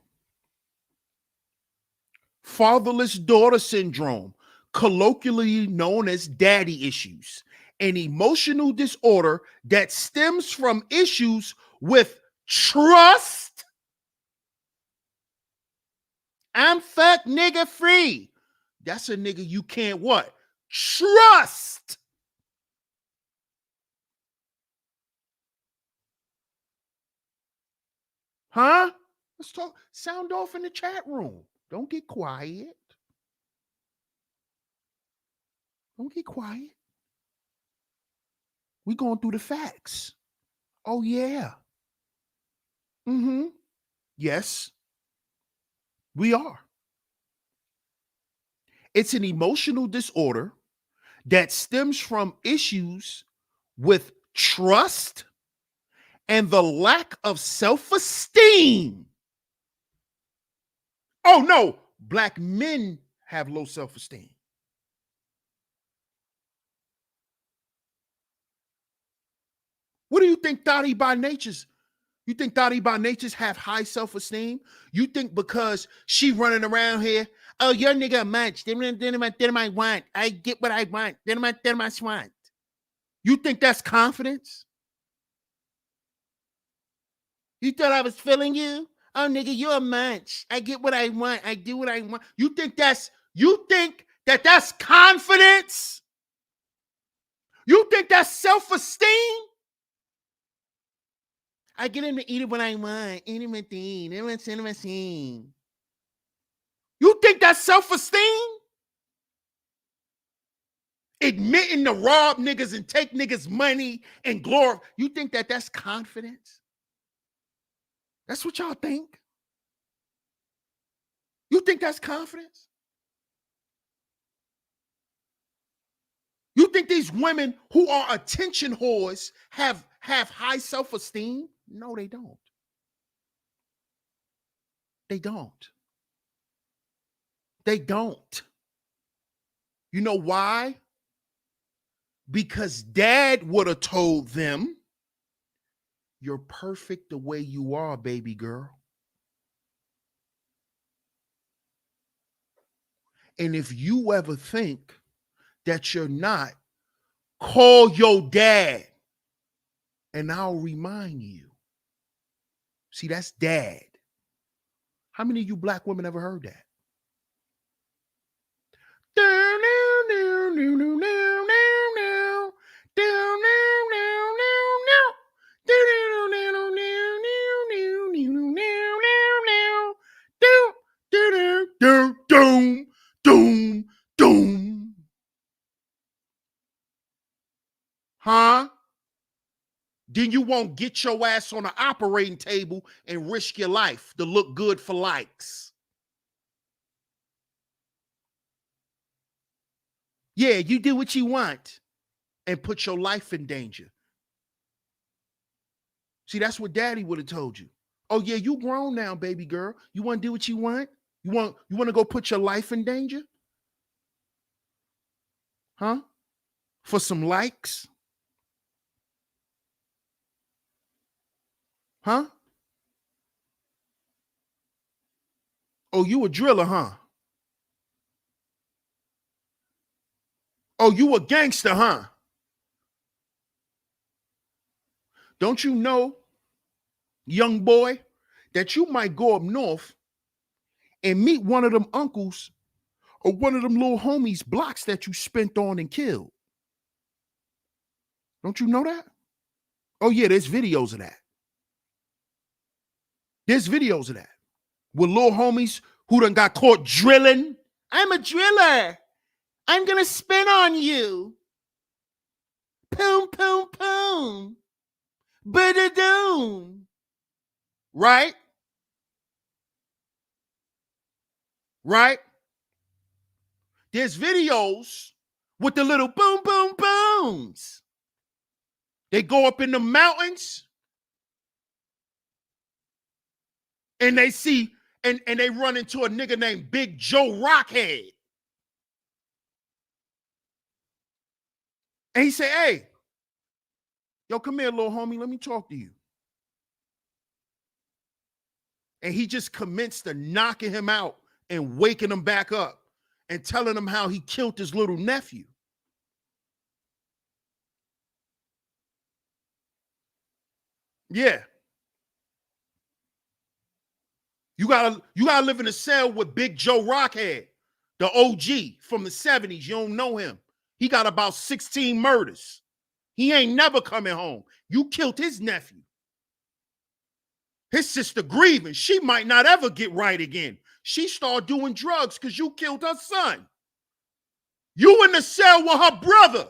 Fatherless daughter syndrome, colloquially known as daddy issues, an emotional disorder that stems from issues with trust. I'm fuck nigga free. That's a nigga you can't what? Trust. Huh? Let's talk. Sound off in the chat room. Don't get quiet. Don't get quiet. We going through the facts. Oh yeah. Mm-hmm. Yes, we are. It's an emotional disorder that stems from issues with trust and the lack of self-esteem. Oh no, black men have low self-esteem. What do you think Thotty by nature's? You think Thotty by nature's have high self-esteem? You think because she running around here, oh, your nigga a munch, then I want. I get what I want. Then I want. You think that's confidence? You thought I was feeling you? Oh, nigga, you a munch. I get what I want. I do what I want. You think that's confidence? You think that's self-esteem? I get him to eat it when I want. Eat him at the machine. You think that's self-esteem? Admitting to rob niggas and take niggas' money and glory. You think that's confidence? That's what y'all think? You think that's confidence? You think these women who are attention whores have high self-esteem? No, they don't. They don't. They don't. You know why? Because dad would have told them, you're perfect the way you are, baby girl. And if you ever think that you're not, call your dad and I'll remind you. See, that's dad. How many of you black women ever heard that? Huh? Then you won't get your ass on the operating table and risk your life to look good for likes. Yeah, you do what you want and put your life in danger. See, that's what daddy would have told you. Oh, yeah, you grown now, baby girl. You want to do what you want? You want to go put your life in danger? Huh? For some likes? Huh? Oh, you a driller, huh? Oh, you a gangster, huh? Don't you know, young boy, that you might go up north and meet one of them uncles or one of them little homies blocks that you spent on and killed? Don't you know that? Oh, yeah, there's videos of that. There's videos of that. With little homies who done got caught drilling. I'm a driller. I'm going to spin on you. Poom, poom, poom. Ba-da-doom. Right? Right? There's videos with the little boom, boom, booms. They go up in the mountains and they see, and they run into a nigga named Big Joe Rockhead. And he say, hey, yo, come here, little homie. Let me talk to you. And he just commenced to knocking him out and waking him back up and telling him how he killed his little nephew. Yeah. You gotta live in a cell with Big Joe Rockhead, the OG from the 70s. You don't know him. He got about 16 murders. He ain't never coming home. You killed his nephew. His sister grieving. She might not ever get right again. She started doing drugs because you killed her son. You in the cell with her brother.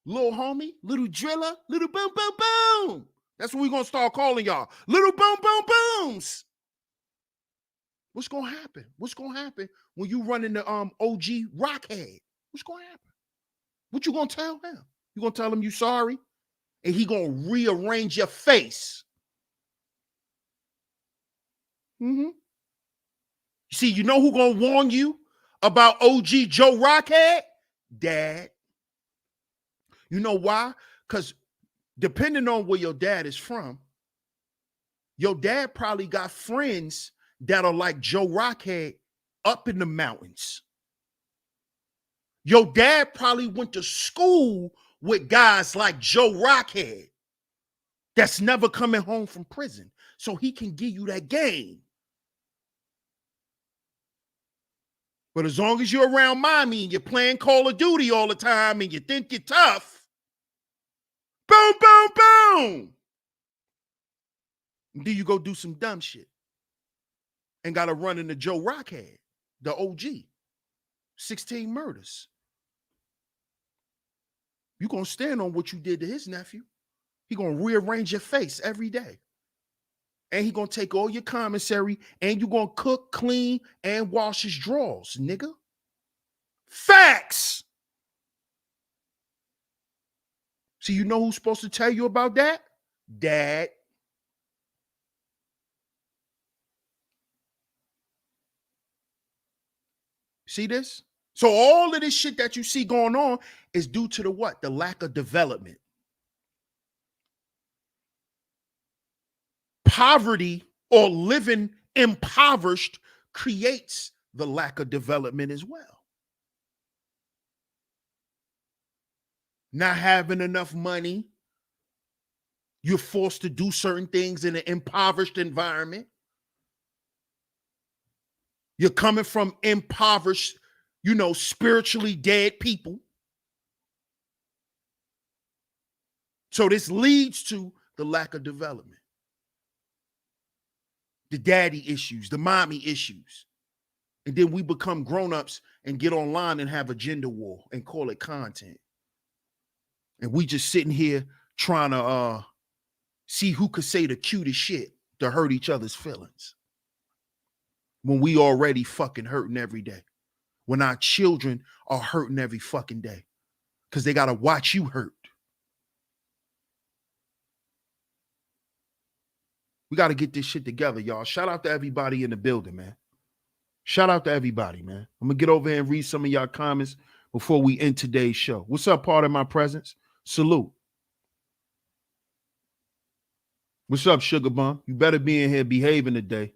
Little homie, little driller, little boom, boom, boom. That's what we're going to start calling y'all. Little boom, boom, booms. What's going to happen? What's going to happen when you run into OG Rockhead? What's going to happen? What you going to tell him? You going to tell him you sorry? And he going to rearrange your face. Mm-hmm. See, you know who going to warn you about OG Joe Rockhead? Dad. You know why? Because depending on where your dad is from, your dad probably got friends that are like Joe Rockhead up in the mountains. Your dad probably went to school with guys like Joe Rockhead that's never coming home from prison, so he can give you that game. But as long as you're around mommy and you're playing Call of Duty all the time and you think you're tough, boom, boom, boom. And then you go do some dumb shit and got to run into Joe Rockhead, the OG. 16 murders. You're going to stand on what you did to his nephew. He going to rearrange your face every day. And he going to take all your commissary and you're going to cook, clean, and wash his drawers, nigga. Facts. See, you know who's supposed to tell you about that? Dad. See this? So all of this shit that you see going on is due to the what? The lack of development. Poverty or living impoverished creates the lack of development as well. Not having enough money, you're forced to do certain things in an impoverished environment. You're coming from impoverished, spiritually dead people. So this leads to the lack of development. The daddy issues, the mommy issues. And then we become grown-ups and get online and have a gender war and call it content. And we just sitting here trying to see who could say the cutest shit to hurt each other's feelings. When we already fucking hurting every day. When our children are hurting every fucking day. Because they got to watch you hurt. We got to get this shit together, y'all. Shout out to everybody in the building, man. Shout out to everybody, man. I'm going to get over here and read some of y'all comments before we end today's show. What's up, part of my presence? Salute. What's up, Sugar Bum? You better be in here behaving today.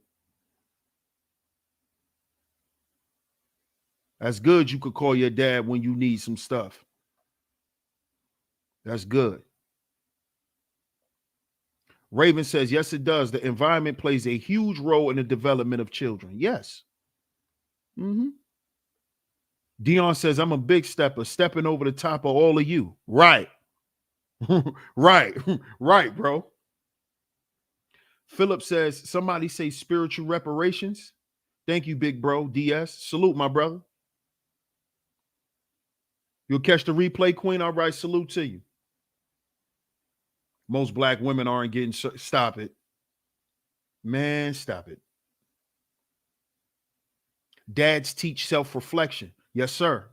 That's good. You could call your dad when you need some stuff. That's good. Raven says, yes, it does. The environment plays a huge role in the development of children. Yes. Mm-hmm. Dion says, I'm a big stepper, stepping over the top of all of you. Right. Right. Right, bro. Philip says, somebody say spiritual reparations. Thank you, big bro. DS. Salute, my brother. You'll catch the replay, Queen. All right, salute to you. Most black women aren't getting... Stop it. Man, stop it. Dads teach self-reflection. Yes, sir.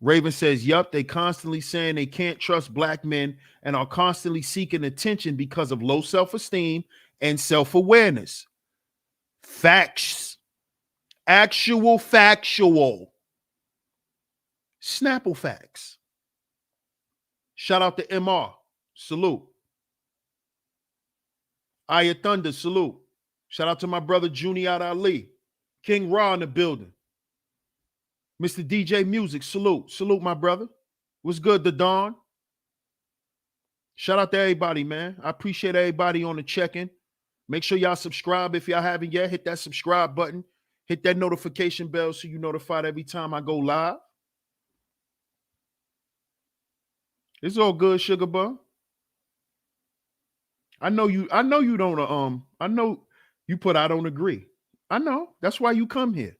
Raven says, yup, they constantly saying they can't trust black men and are constantly seeking attention because of low self-esteem and self-awareness. Facts. Actual factual. Snapple facts. Shout out to MR. Salute. Aya Thunder. Salute. Shout out to my brother Junior Ali. King Ra in the building. Mr. DJ Music. Salute. Salute, my brother. What's good, the Dawn? Shout out to everybody, man. I appreciate everybody on the check-in. Make sure y'all subscribe if y'all haven't yet. Hit that subscribe button. Hit that notification bell so you're notified every time I go live. It's all good, Sugar Bum. I know you don't I know you put I don't agree. I know. That's why you come here.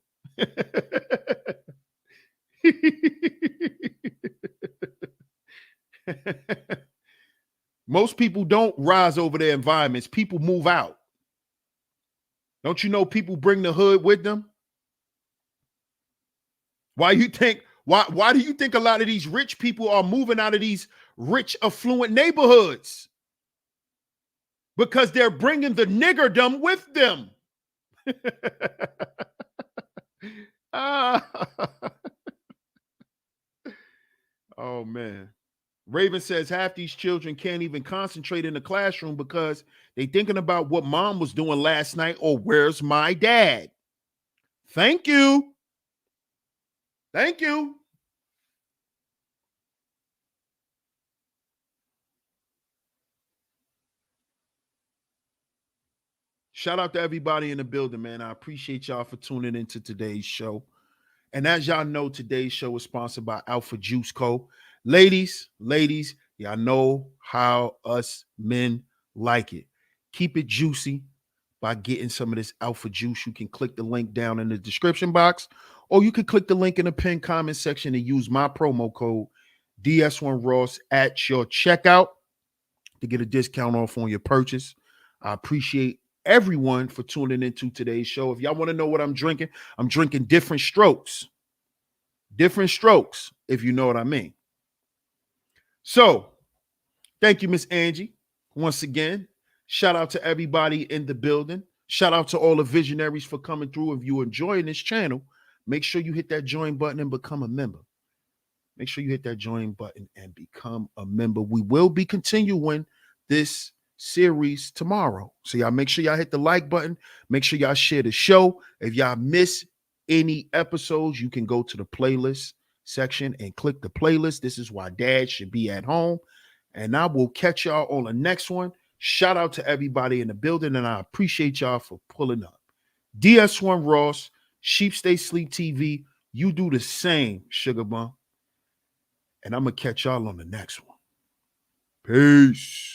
Most people don't rise over their environments. People move out. Don't you know people bring the hood with them? Why do you think a lot of these rich people are moving out of these rich, affluent neighborhoods? Because they're bringing the niggerdom with them. Oh, man. Raven says half these children can't even concentrate in the classroom because they're thinking about what mom was doing last night or where's my dad. Thank you. Thank you. Shout out to everybody in the building, man. I appreciate y'all for tuning into today's show. And as y'all know, today's show is sponsored by Alpha Juice Co. Ladies, y'all know how us men like it. Keep it juicy by getting some of this Alpha Juice. You can click the link down in the description box, or you can click the link in the pinned comment section and use my promo code DS1Ross at your checkout to get a discount off on your purchase. I appreciate everyone for tuning into today's show. If y'all want to know what I'm drinking Different Strokes. Different Strokes, if you know what I mean. So, thank you, Miss Angie. Once again, shout out to everybody in the building. Shout out to all the visionaries for coming through. If you're enjoying this channel, make sure you hit that join button and become a member. Make sure you hit that join button and become a member. We will be continuing this series tomorrow. So y'all make sure y'all hit the like button. Make sure y'all share the show. If y'all miss any episodes, you can go to the playlist section and click the playlist. This is why dad should be at home. And I will catch y'all on the next one. Shout out to everybody in the building, and I appreciate y'all for pulling up. DS1 Ross, Sheep Stay Sleep TV. You do the same, Sugar Bum. And I'm going to catch y'all on the next one. Peace.